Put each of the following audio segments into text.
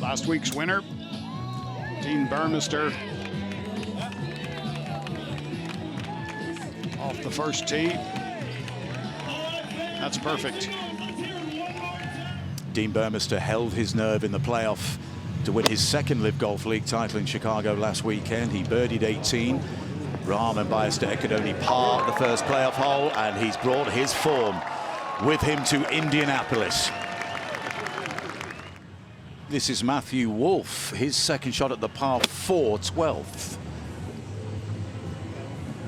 Last week's winner, Dean Burmester, off the first tee. That's perfect. Dean Burmester held his nerve in the playoff to win his second LIV Golf League title in Chicago last weekend. He birdied 18. Rahm and Ballester could only par the first playoff hole, and he's brought his form with him to Indianapolis. This is Matthew Wolff, his second shot at the par 4, 12th.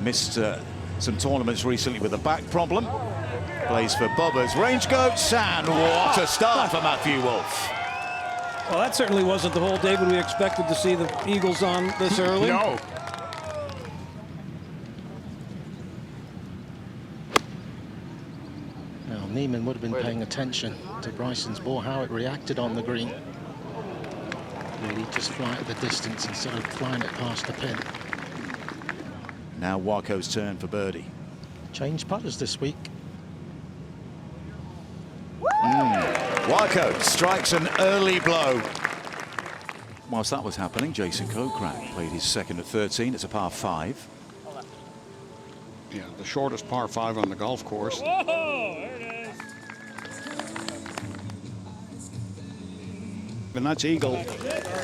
Missed some tournaments recently with a back problem. Plays for Bubba's Range Goats, and what a start for Matthew Wolff. Well, that certainly wasn't the hole, David, we expected to see the Eagles on this early. No. Now, Neiman would have been paying attention to Bryson's ball, how it reacted on the green. Really just fly at the distance instead of flying it past the pin. Now Waco's turn for birdie. Changed putters this week. Waco strikes an early blow. Whilst that was happening, Jason Kokrak played his second at 13. It's a par 5. Yeah, the shortest par 5 on the golf course. Whoa, there it is. And that's eagle.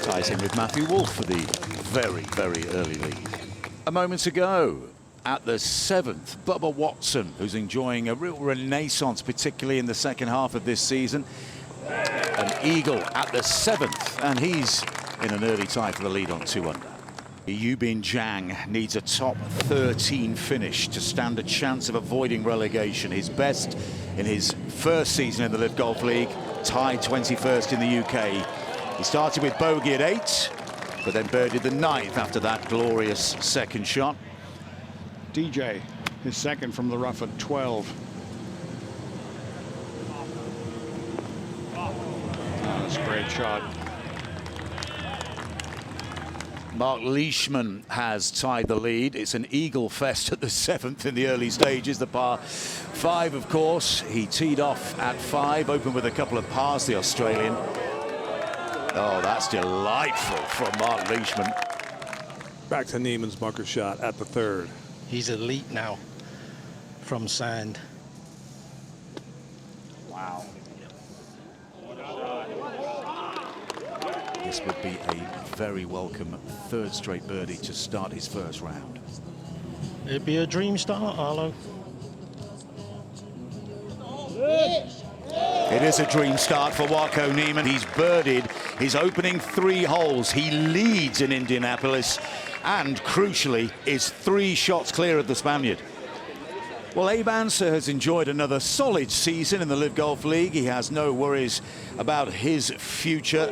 Ties in with Matthew Wolff for the very, very early lead. A moment ago, at the 7th, Bubba Watson, who's enjoying a real renaissance, particularly in the second half of this season. An eagle at the 7th, and he's in an early tie for the lead on 2 under. Yubin Zhang needs a top 13 finish to stand a chance of avoiding relegation. His best in his first season in the LIV Golf League, tied 21st in the UK. He started with bogey at 8, but then birdied the 9th after that glorious second shot. DJ, his second from the rough at 12. That's a great shot. Mark Leishman has tied the lead. It's an eagle fest at the 7th in the early stages. The par 5, of course. He teed off at 5, opened with a couple of pars, the Australian. Oh, that's delightful from Mark Leishman. Back to Neiman's bunker shot at the 3rd. He's elite now from sand. Wow. This would be a very welcome 3rd straight birdie to start his first round. It'd be a dream start, Arlo. It is a dream start for Waco Neiman. He's birdied his opening 3 holes. He leads in Indianapolis and, crucially, is 3 shots clear of the Spaniard. Well, Abe Ancer has enjoyed another solid season in the LIV Golf League. He has no worries about his future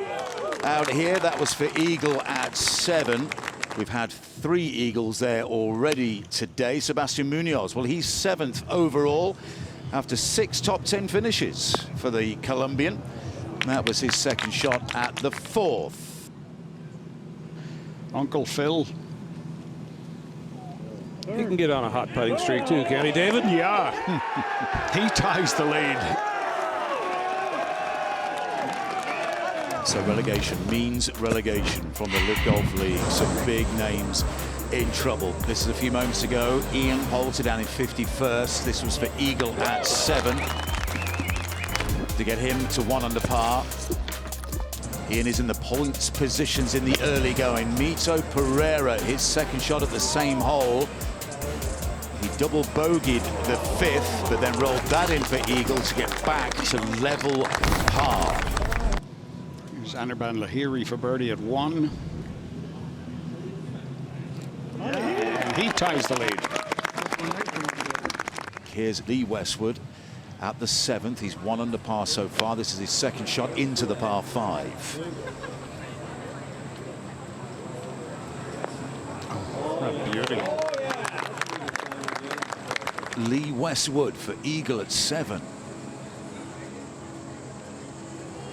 out here. That was for eagle at 7. We've had 3 eagles there already today. Sebastian Munoz, well, he's 7th overall after 6 top 10 finishes for the Colombian. That was his second shot at the 4th. Uncle Phil. He can get on a hot putting streak too, can't he, David? Yeah. He ties the lead. So relegation means relegation from the LIV Golf League. Some big names in trouble. This is a few moments ago. Ian Poulter down in 51st. This was for eagle at 7 to get him to 1 under par. Ian is in the points positions in the early going. Mito Pereira, his second shot at the same hole. He double bogeyed the 5th, but then rolled that in for eagle to get back to level par. Here's Anirban Lahiri for birdie at 1. And he ties the lead. Here's Lee Westwood at the 7th. He's 1 under par so far. This is his second shot into the par 5. Oh, beauty. Lee Westwood for eagle at 7.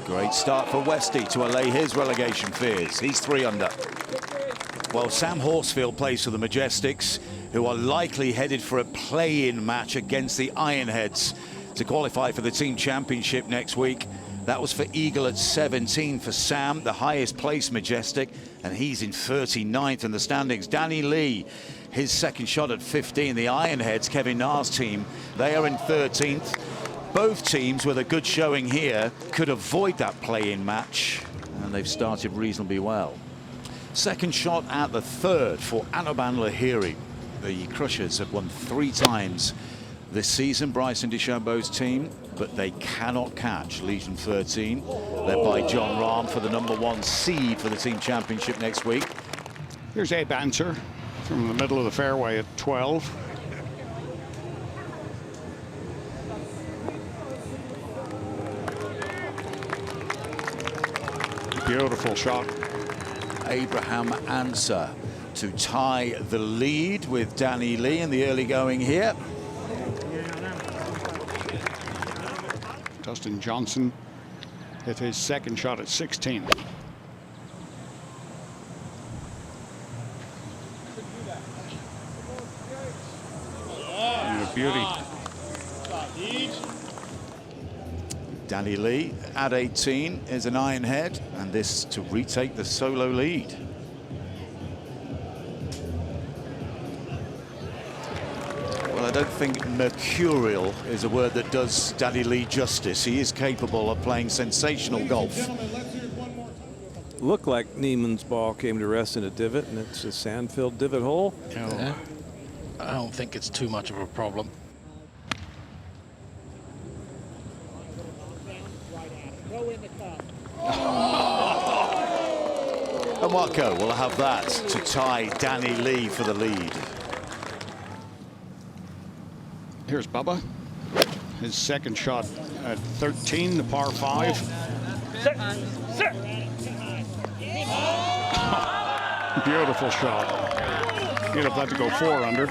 Great start for Westy to allay his relegation fears. He's 3 under. Well, Sam Horsfield plays for the Majestics, who are likely headed for a play-in match against the Ironheads to qualify for the team championship next week. That was for Eagle at 17 for Sam, the highest place Majestic, and he's in 39th in the standings. Danny Lee, his second shot at 15. The Ironheads, Kevin Na's team, they are in 13th. Both teams with a good showing here could avoid that play-in match, and they've started reasonably well. Second shot at the third for Anoban Lahiri. The Crushers have won 3 times this season, Bryson DeChambeau's team, but they cannot catch Legion 13, led by John Rahm for the #1 seed for the team championship next week. Here's Abe Answer from the middle of the fairway at 12. Beautiful shot. Abraham Answer to tie the lead with Danny Lee in the early going here. Dustin Johnson hit his second shot at 16. And a beauty. Danny Lee at 18 is an ironhead, and this to retake the solo lead. Well, I don't think mercurial is a word that does Danny Lee justice. He is capable of playing sensational golf. Looked like Neiman's ball came to rest in a divot, and it's a sand-filled divot hole. Yeah. I don't think it's too much of a problem. And Watko will have that to tie Danny Lee for the lead. Here's Bubba. His second shot at 13, the par 5. Beautiful shot. He'd have had to go 4 under.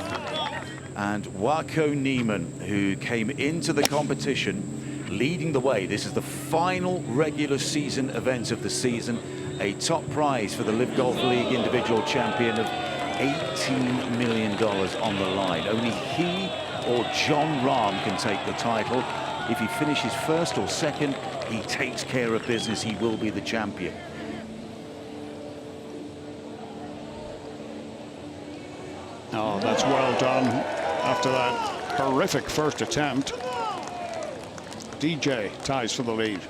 And Watko Neiman, who came into the competition leading the way. This is the final regular season event of the season. A top prize for the LIV Golf League individual champion of $18 million on the line. Only he or John Rahm can take the title. If he finishes first or second, he takes care of business. He will be the champion. Oh, that's well done after that horrific first attempt. DJ ties for the lead.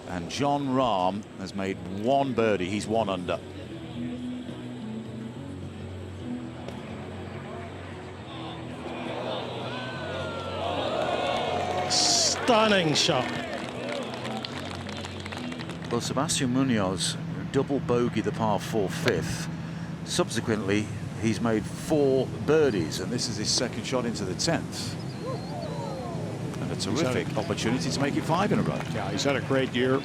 And John Rahm has made 1 birdie. He's 1 under. Stunning shot. Well, Sebastian Munoz double bogey the par 4 fifth. Subsequently, he's made 4 birdies, and this is his second shot into the 10th. And a terrific opportunity to make it 5 in a row. Yeah, he's had a great year.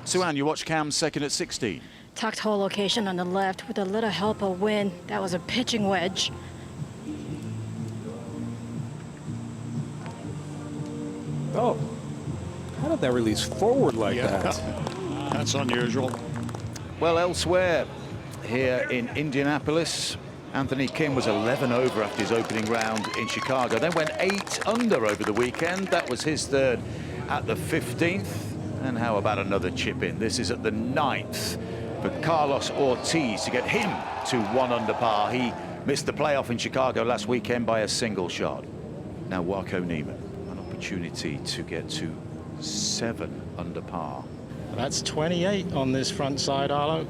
Suan, you watch Cam's second at 16. Tucked hole location on the left with a little help of wind. That was a pitching wedge. Oh, how did that release forward like that? That's unusual. Well, elsewhere here in Indianapolis, Anthony Kim was 11 over after his opening round in Chicago, then went 8 under over the weekend. That was his third at the 15th. And how about another chip in? This is at the 9th for Carlos Ortiz to get him to 1 under par. He missed the playoff in Chicago last weekend by a single shot. Now Watko Neiman, an opportunity to get to 7 under par. That's 28 on this front side, Arlo.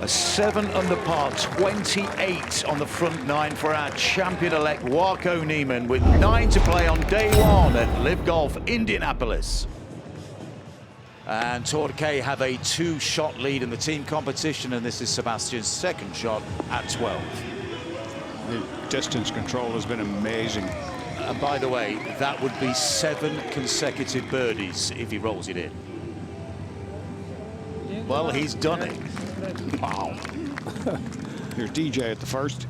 A 7 under par, 28 on the front 9 for our champion-elect Watko Neiman, with 9 to play on day 1 at LIV Golf Indianapolis. And Torquay have a 2-shot lead in the team competition, and this is Sebastian's second shot at 12. The distance control has been amazing. And by the way, that would be 7 consecutive birdies if he rolls it in. Well, he's done it. Wow. Here's DJ at the first.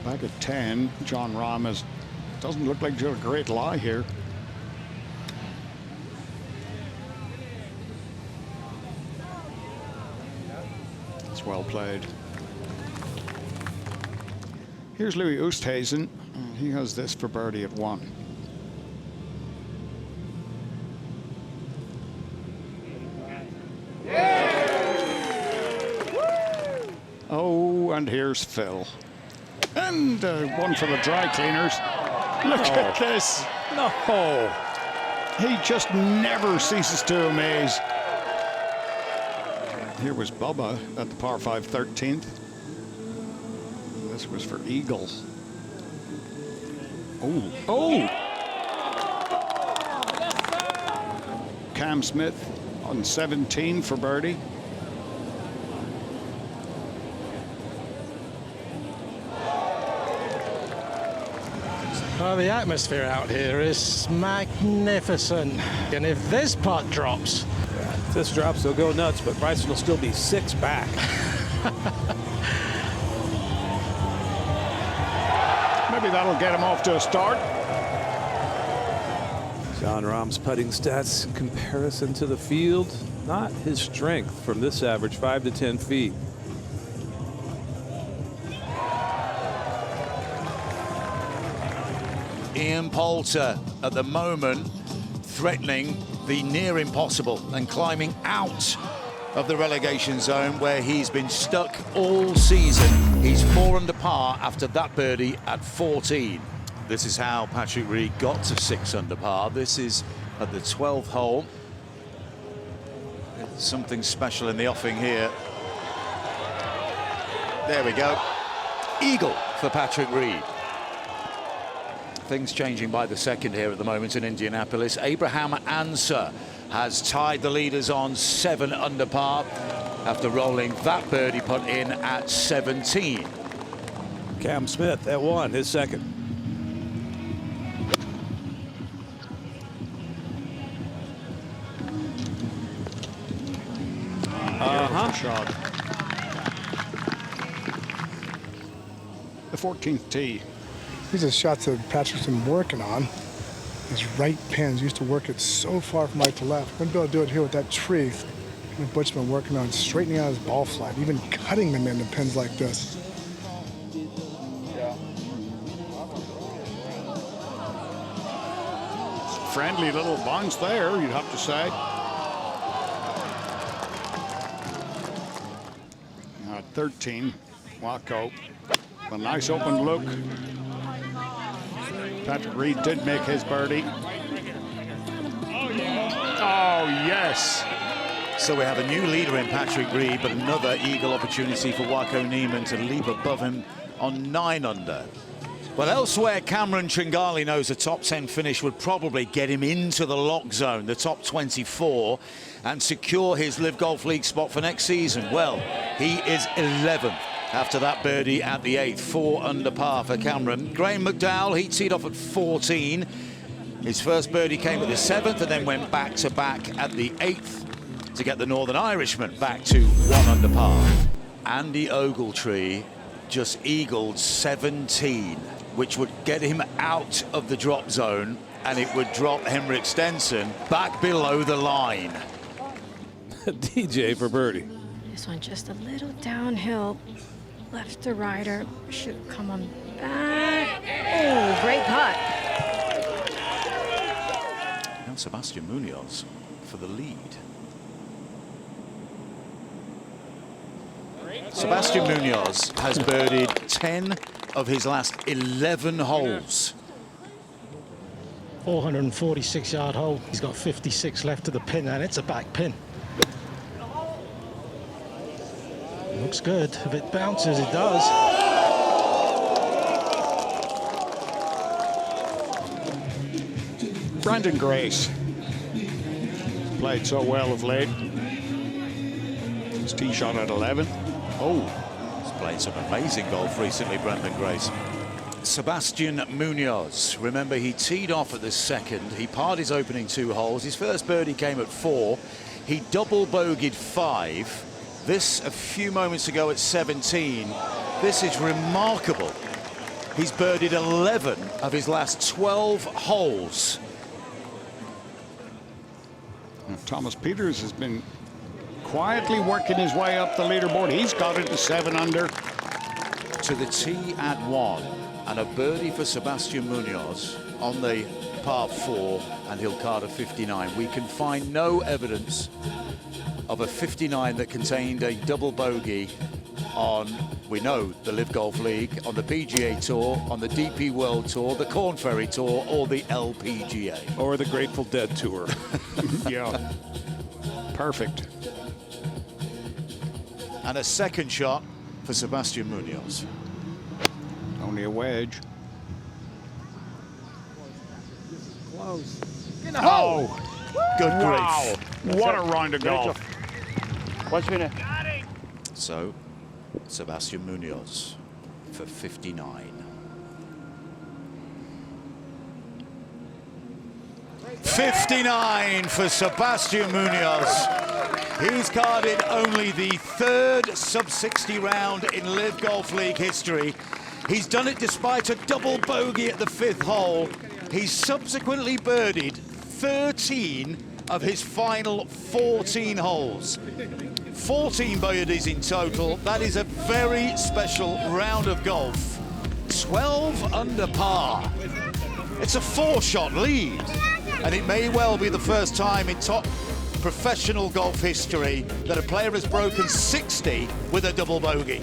Back at 10, John Rahm doesn't look like a great lie here. That's well played. Here's Louis Oosthuizen. He has this for birdie at 1. Oh, and here's Phil. And one for the dry cleaners. Look at this. No. He just never ceases to amaze. Here was Bubba at the par 5 13th. This was for eagle. Oh. Cam Smith on 17 for birdie. Well, the atmosphere out here is magnificent. And if this putt drops... If this drops, they'll go nuts, but Bryson will still be 6 back. Maybe that'll get him off to a start. Jon Rahm's putting stats in comparison to the field, not his strength from this average 5 to 10 feet. Ian Poulter at the moment threatening the near impossible and climbing out of the relegation zone where he's been stuck all season. He's 4 under par after that birdie at 14. This is how Patrick Reed got to 6 under par. This is at the 12th hole. Something special in the offing here. There we go. Eagle for Patrick Reed. Things changing by the second here at the moment in Indianapolis. Abraham Answer has tied the leaders on 7 under par after rolling that birdie putt in at 17. Cam Smith at 1, his second. Shot. The 14th tee. These are shots that Patrick's been working on. His right pins used to work it so far from right to left. Wouldn't be able to do it here with that tree. And Butch's been working on straightening out his ball flight, even cutting them into pins like this. Friendly little bounce there, you'd have to say. Now at 13, Waco. A nice open look. Patrick Reed did make his birdie. Oh, yes. So we have a new leader in Patrick Reed, but another eagle opportunity for Waco Neiman to leap above him on 9 under. Well, elsewhere, Cameron Tringali knows a top 10 finish would probably get him into the lock zone, the top 24, and secure his LIV Golf League spot for next season. Well, he is 11th. After that birdie at the 8th, 4 under par for Cameron. Graham McDowell, he teed off at 14. His first birdie came at the 7th and then went back-to-back at the 8th to get the Northern Irishman back to 1 under par. Andy Ogletree just eagled 17, which would get him out of the drop zone, and it would drop Henrik Stenson back below the line. DJ for birdie. This one just a little downhill. Left to rider. Should come on back. Oh, great putt. Now Sebastian Munoz for the lead. Sebastian Munoz has birdied 10 of his last 11 holes. 446-yard hole. He's got 56 left to the pin, and it's a back pin. Looks good. If it bounces, it does. Brandon Grace. Played so well of late. His tee shot at 11. Oh. He's played some amazing golf recently, Brandon Grace. Sebastian Munoz. Remember, he teed off at the 2nd. He parred his opening 2 holes. His first birdie came at 4. He double bogeyed 5. This a few moments ago at 17. This is remarkable. He's birdied 11 of his last 12 holes. Thomas Peters has been quietly working his way up the leaderboard. He's got it to 7 under. To the tee at 1, and a birdie for Sebastian Munoz on the par 4, and he'll card a 59. We can find no evidence of a 59 that contained a double bogey on, we know, the LIV Golf League, on the PGA Tour, on the DP World Tour, the Corn Ferry Tour, or the LPGA. Or the Grateful Dead Tour. Yeah. Perfect. And a second shot for Sebastian Munoz. Only a wedge. Close. Oh, Good wow. grief. What a round of golf. So, Sebastian Munoz for 59. 59 for Sebastian Munoz. He's carded only the 3rd sub-60 round in LIV Golf League history. He's done it despite a double bogey at the 5th hole. He's subsequently birdied 13 of his final 14 holes. 14 birdies in total. That is a very special round of golf. 12 under par. It's a 4-shot lead, and it may well be the first time in top professional golf history that a player has broken 60 with a double bogey.